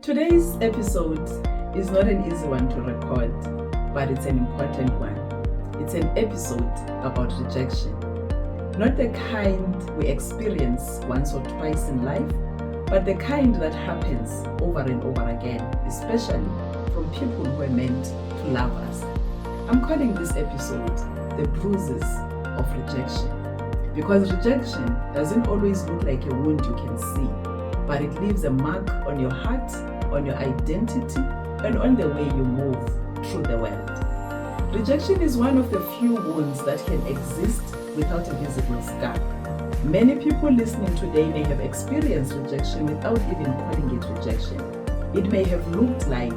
Today's episode is not an easy one to record, but it's an important one. It's an episode about rejection. Not the kind we experience once or twice in life, but the kind that happens over and over again, especially from people who are meant to love us. I'm calling this episode The Bruises of Rejection, because rejection doesn't always look like a wound you can see, but it leaves a mark on your heart, on your identity, and on the way you move through the world. Rejection is one of the few wounds that can exist without a visible scar. Many people listening today may have experienced rejection without even calling it rejection. It may have looked like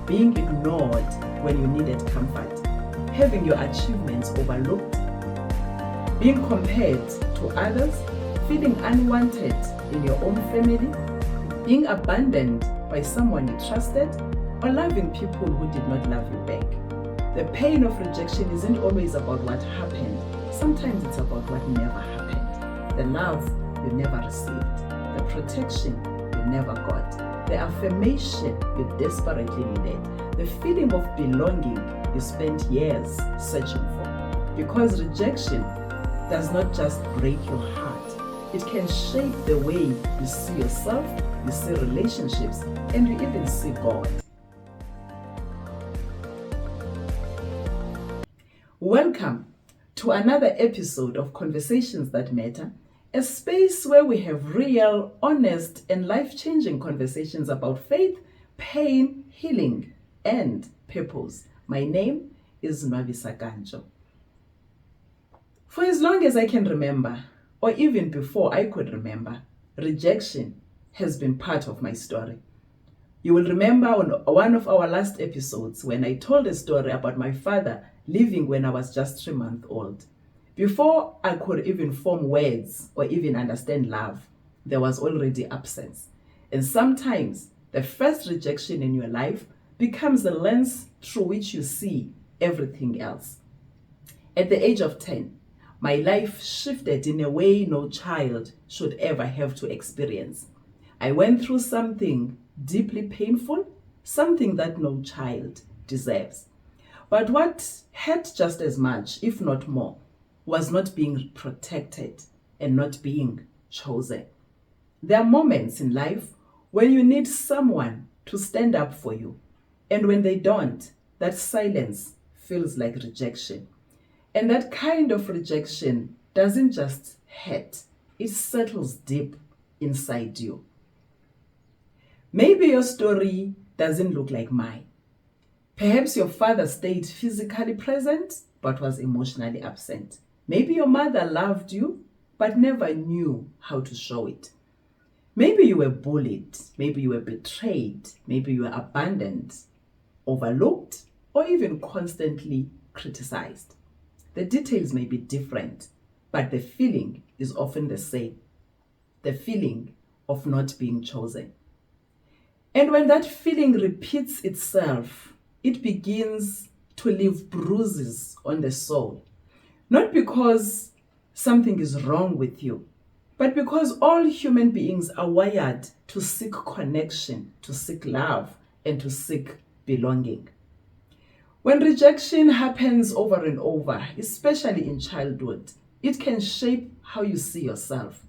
being ignored when you needed comfort, having your achievements overlooked, being compared to others, feeling unwanted in your own family, being abandoned by someone you trusted, or loving people who did not love you back. The pain of rejection isn't always about what happened. Sometimes it's about what never happened. The love you never received, the protection you never got, the affirmation you desperately needed, the feeling of belonging you spent years searching for. Because rejection does not just break your heart, it can shape the way you see yourself, you see relationships, and you even see God. Welcome to another episode of Conversations That Matter, a space where we have real, honest, and life-changing conversations about faith, pain, healing, and purpose. My name is Nwabisa Kancho. For as long as I can remember, or even before I could remember, rejection has been part of my story. You will remember on one of our last episodes when I told a story about my father leaving when I was just 3 months old. Before I could even form words or even understand love, there was already absence. And sometimes the first rejection in your life becomes the lens through which you see everything else. At the age of 10, my life shifted in a way no child should ever have to experience. I went through something deeply painful, something that no child deserves. But what hurt just as much, if not more, was not being protected and not being chosen. There are moments in life when you need someone to stand up for you, and when they don't, that silence feels like rejection. And that kind of rejection doesn't just hurt, it settles deep inside you. Maybe your story doesn't look like mine. Perhaps your father stayed physically present but was emotionally absent. Maybe your mother loved you but never knew how to show it. Maybe you were bullied, maybe you were betrayed, maybe you were abandoned, overlooked, or even constantly criticized. The details may be different, but the feeling is often the same. The feeling of not being chosen. And when that feeling repeats itself, it begins to leave bruises on the soul. Not because something is wrong with you, but because all human beings are wired to seek connection, to seek love, and to seek belonging. When rejection happens over and over, especially in childhood, it can shape how you see yourself.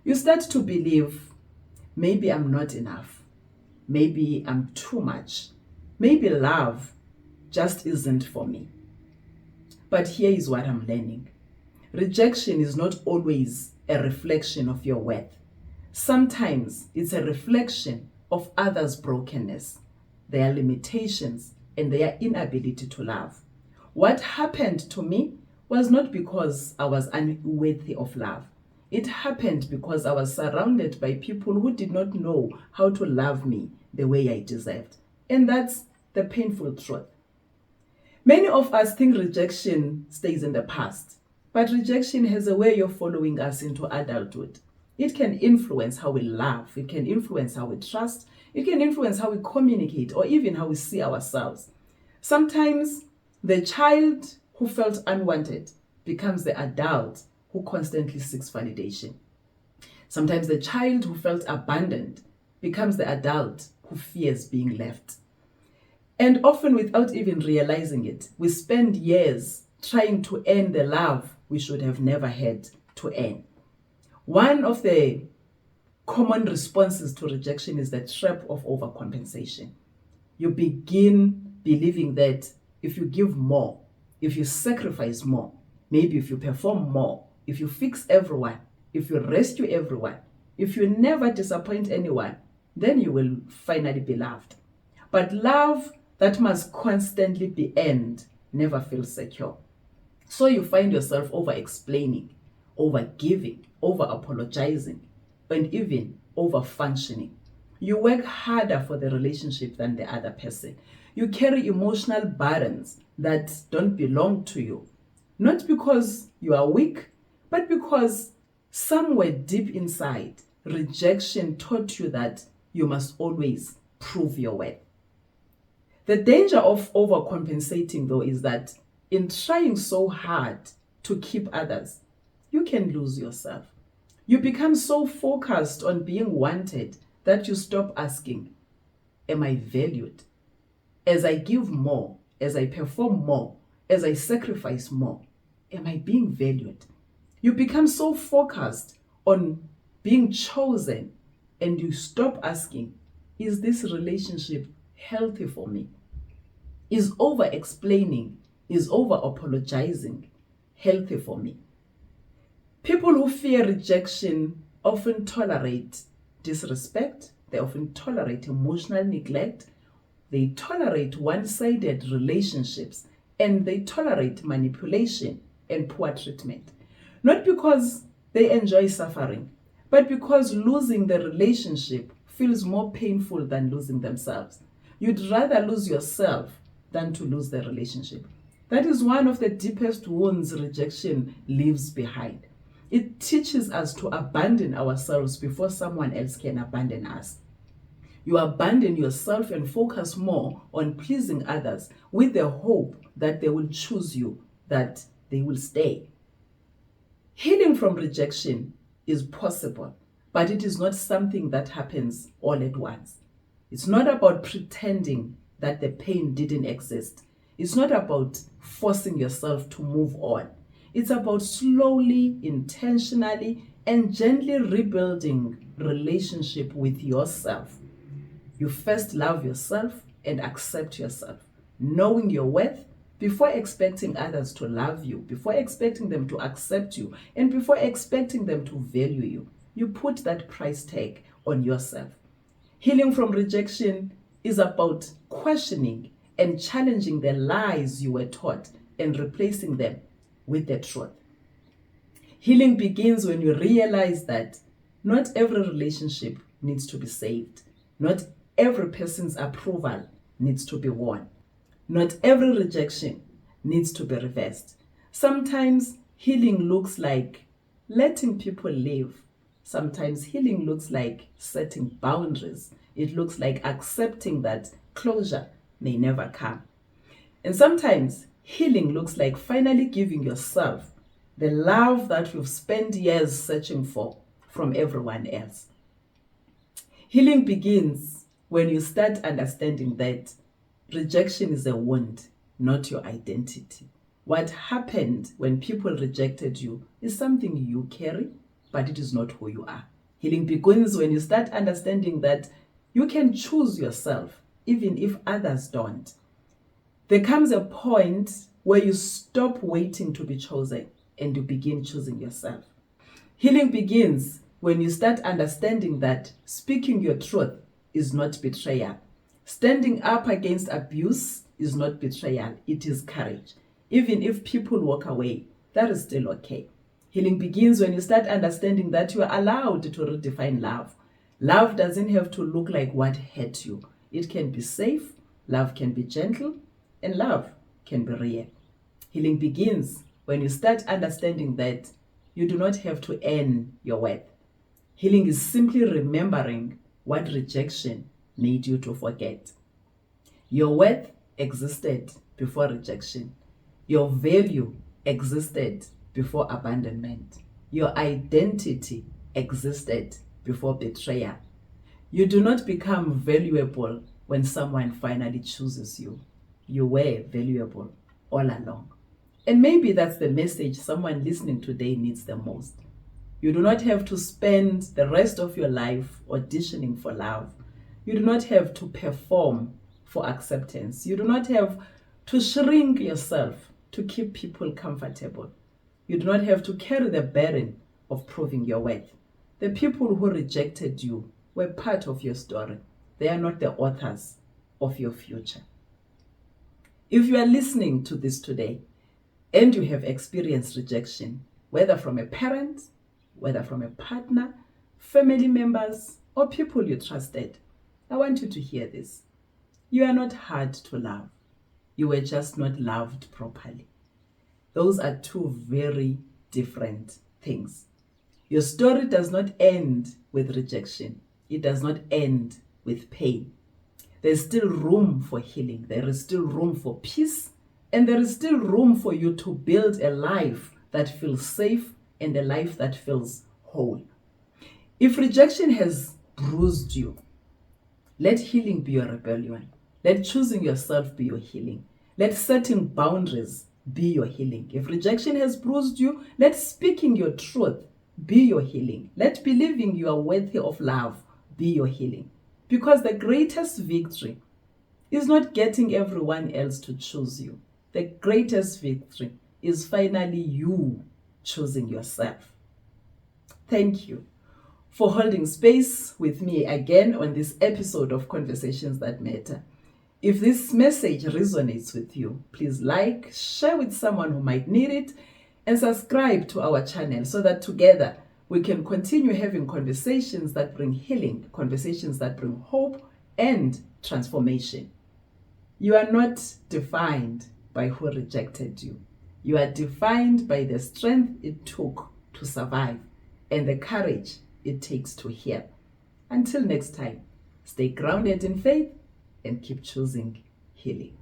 You start to believe, maybe I'm not enough. Maybe I'm too much. Maybe love just isn't for me. But here is what I'm learning. Rejection is not always a reflection of your worth. Sometimes it's a reflection of others' brokenness, their limitations, and their inability to love. What happened to me was not because I was unworthy of love. It happened because I was surrounded by people who did not know how to love me the way I deserved. And that's the painful truth. Many of us think rejection stays in the past, but rejection has a way of following us into adulthood. It can influence how we love, it can influence how we trust, it can influence how we communicate, or even how we see ourselves. Sometimes the child who felt unwanted becomes the adult who constantly seeks validation. Sometimes the child who felt abandoned becomes the adult who fears being left. And often without even realizing it, we spend years trying to earn the love we should have never had to earn. One of the common responses to rejection is the trap of overcompensation. You begin believing that if you give more, if you sacrifice more, maybe if you perform more, if you fix everyone, if you rescue everyone, if you never disappoint anyone, then you will finally be loved. But love that must constantly be earned never feels secure. So you find yourself over-explaining, over-giving, over-apologizing, and even over-functioning. You work harder for the relationship than the other person. You carry emotional burdens that don't belong to you. Not because you are weak, but because somewhere deep inside, rejection taught you that you must always prove your worth. The danger of overcompensating, though, is that in trying so hard to keep others, you can lose yourself. You become so focused on being wanted that you stop asking, am I valued? As I give more, as I perform more, as I sacrifice more, am I being valued? You become so focused on being chosen and you stop asking, is this relationship healthy for me? Is over-explaining, is over-apologizing healthy for me? People who fear rejection often tolerate disrespect, they often tolerate emotional neglect, they tolerate one-sided relationships, and they tolerate manipulation and poor treatment. Not because they enjoy suffering, but because losing the relationship feels more painful than losing themselves. You'd rather lose yourself than to lose the relationship. That is one of the deepest wounds rejection leaves behind. It teaches us to abandon ourselves before someone else can abandon us. You abandon yourself and focus more on pleasing others with the hope that they will choose you, that they will stay. Healing from rejection is possible, but it is not something that happens all at once. It's not about pretending that the pain didn't exist. It's not about forcing yourself to move on. It's about slowly, intentionally, and gently rebuilding relationship with yourself. You first love yourself and accept yourself, knowing your worth before expecting others to love you, before expecting them to accept you, and before expecting them to value you. You put that price tag on yourself. Healing from rejection is about questioning and challenging the lies you were taught and replacing them with the truth. Healing begins when you realize that not every relationship needs to be saved. Not every person's approval needs to be won. Not every rejection needs to be reversed. Sometimes healing looks like letting people live. Sometimes healing looks like setting boundaries. It looks like accepting that closure may never come. And sometimes healing looks like finally giving yourself the love that you've spent years searching for from everyone else. Healing begins when you start understanding that rejection is a wound, not your identity. What happened when people rejected you is something you carry, but it is not who you are. Healing begins when you start understanding that you can choose yourself, even if others don't. There comes a point where you stop waiting to be chosen and you begin choosing yourself. Healing begins when you start understanding that speaking your truth is not betrayal. Standing up against abuse is not betrayal, it is courage. Even if people walk away, that is still okay. Healing begins when you start understanding that you are allowed to redefine love. Love doesn't have to look like what hurt you. It can be safe, love can be gentle, and love can be real. Healing begins when you start understanding that you do not have to earn your worth. Healing is simply remembering what rejection made you to forget. Your worth existed before rejection. Your value existed before abandonment. Your identity existed before betrayal. You do not become valuable when someone finally chooses you. You were valuable all along. And maybe that's the message someone listening today needs the most. You do not have to spend the rest of your life auditioning for love. You do not have to perform for acceptance. You do not have to shrink yourself to keep people comfortable. You do not have to carry the burden of proving your worth. The people who rejected you were part of your story. They are not the authors of your future. If you are listening to this today and you have experienced rejection, whether from a parent, whether from a partner, family members, or people you trusted, I want you to hear this. You are not hard to love. You were just not loved properly. Those are two very different things. Your story does not end with rejection. It does not end with pain. There's still room for healing. There is still room for peace. And there is still room for you to build a life that feels safe and a life that feels whole. If rejection has bruised you, let healing be your rebellion. Let choosing yourself be your healing. Let setting boundaries be your healing. If rejection has bruised you, let speaking your truth be your healing. Let believing you are worthy of love be your healing. Because the greatest victory is not getting everyone else to choose you. The greatest victory is finally you choosing yourself. Thank you for holding space with me again on this episode of Conversations That Matter. If this message resonates with you, please like, share with someone who might need it, and subscribe to our channel so that together we can continue having conversations that bring healing, conversations that bring hope and transformation. You are not defined by who rejected you. You are defined by the strength it took to survive and the courage it takes to heal. Until next time, stay grounded in faith and keep choosing healing.